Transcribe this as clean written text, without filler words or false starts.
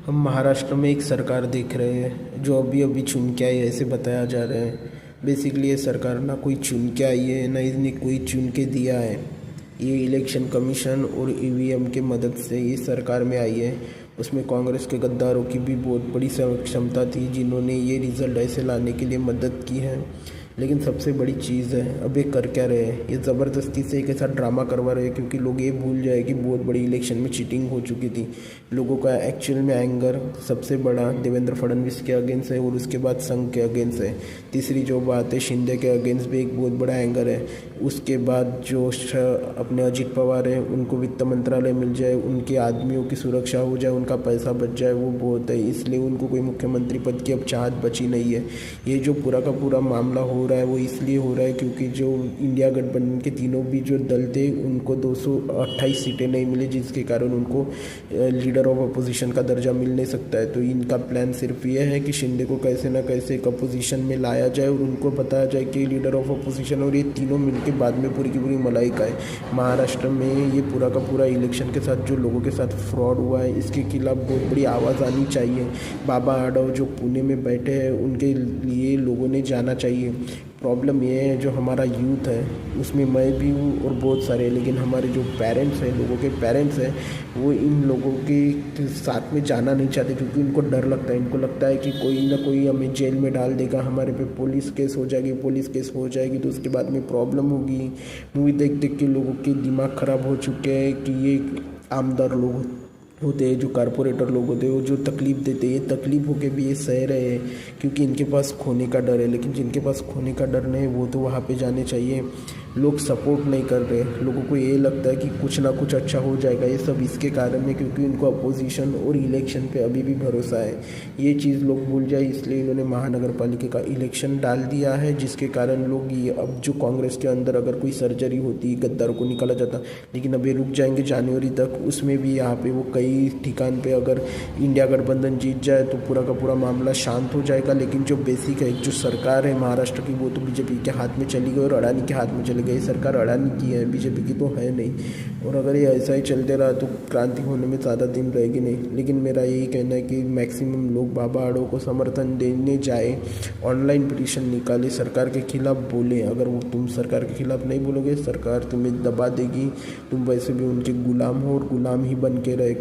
हम महाराष्ट्र में एक सरकार देख रहे हैं जो अभी अभी चुन के आई है, ऐसे बताया जा रहा है। बेसिकली ये सरकार ना कोई चुन के आई है ना इसने कोई चुन के दिया है। ये इलेक्शन कमीशन और ईवीएम के मदद से ये सरकार में आई है। उसमें कांग्रेस के गद्दारों की भी बहुत बड़ी क्षमता थी जिन्होंने ये रिज़ल्ट ऐसे लाने के लिए मदद की है। लेकिन सबसे बड़ी चीज़ है, अब ये कर क्या रहे हैं? ये ज़बरदस्ती से एक ऐसा ड्रामा करवा रहे हैं क्योंकि लोग ये भूल जाए कि बहुत बड़ी इलेक्शन में चीटिंग हो चुकी थी। लोगों का एक्चुअल में एंगर सबसे बड़ा देवेंद्र फडणवीस के अगेंस्ट है और उसके बाद संघ के अगेंस्ट है। तीसरी जो बात है, शिंदे के अगेंस्ट भी एक बहुत बड़ा एंगर है। उसके बाद जो अपने अजीत पवार है उनको वित्त मंत्रालय मिल जाए, उनके आदमियों की सुरक्षा हो जाए, उनका पैसा बच जाए, वो बहुत है। इसलिए उनको कोई मुख्यमंत्री पद की अब चाहत बची नहीं है। ये जो पूरा का पूरा मामला हो रहा है वो इसलिए हो रहा है क्योंकि जो इंडिया गठबंधन के तीनों भी जो दल थे उनको 228 सीटें नहीं मिली, जिसके कारण उनको लीडर ऑफ अपोजिशन का दर्जा मिल नहीं सकता है। तो इनका प्लान सिर्फ ये है कि शिंदे को कैसे ना कैसे एक अपोजिशन में लाया जाए और उनको बताया जाए कि लीडर ऑफ अपोजिशन और ये तीनों मिलकर बाद में पूरी की पूरी मलाई का है। महाराष्ट्र में ये पूरा का पूरा इलेक्शन के साथ जो लोगों के साथ फ्रॉड हुआ है इसके खिलाफ बहुत बड़ी आवाज़ आनी चाहिए। बाबा आडव जो पुणे में बैठे हैं उनके लिए लोगों ने जाना चाहिए। प्रॉब्लम ये है जो हमारा यूथ है उसमें मैं भी हूँ और बहुत सारे, लेकिन हमारे जो पेरेंट्स हैं, लोगों के पेरेंट्स हैं, वो इन लोगों के साथ में जाना नहीं चाहते क्योंकि उनको डर लगता है। इनको लगता है कि कोई ना कोई हमें जेल में डाल देगा, हमारे पे पुलिस केस हो जाएगी, पुलिस केस हो जाएगी तो उसके बाद में प्रॉब्लम होगी। मूवी देख देख के लोगों के दिमाग ख़राब हो चुके हैं कि ये आमदार लोग होते हैं, जो कारपोरेटर लोग होते हैं, वो जो तकलीफ़ देते हैं, ये तकलीफ़ होके भी ये सह रहे हैं क्योंकि इनके पास खोने का डर है। लेकिन जिनके पास खोने का डर नहीं वो तो वहाँ पे जाने चाहिए। लोग सपोर्ट नहीं कर रहे, लोगों को ये लगता है कि कुछ ना कुछ अच्छा हो जाएगा। ये सब इसके कारण है क्योंकि उनको अपोजिशन और इलेक्शन पे अभी भी भरोसा है। ये चीज़ लोग भूल जाए इसलिए इन्होंने महानगर पालिका का इलेक्शन डाल दिया है, जिसके कारण लोग ये अब जो कांग्रेस के अंदर अगर कोई सर्जरी होती, गद्दारों को निकाला जाता, लेकिन अब ये रुक जाएंगे जनवरी तक। उसमें भी यहाँ पे वो कई ठिकान पे अगर इंडिया गठबंधन जीत जाए तो पूरा का पूरा मामला शांत हो जाएगा। लेकिन जो बेसिक है, जो सरकार है महाराष्ट्र की, वो तो बीजेपी के हाथ में चली गई और अडानी के हाथ में चली गई। सरकार अडानी की है, बीजेपी की तो है नहीं। और अगर ये ऐसा ही चलते रहा तो क्रांति होने में ज़्यादा दिन रहेगी नहीं। लेकिन मेरा यही कहना है कि मैक्सिमम लोग बाबा आडो को समर्थन देने जाए, ऑनलाइन पिटीशन निकाले, सरकार के खिलाफ बोले। अगर वो तुम सरकार के खिलाफ नहीं बोलोगे, सरकार तुम्हें दबा देगी, तुम वैसे भी उनके गुलाम हो और गुलाम ही बन के रह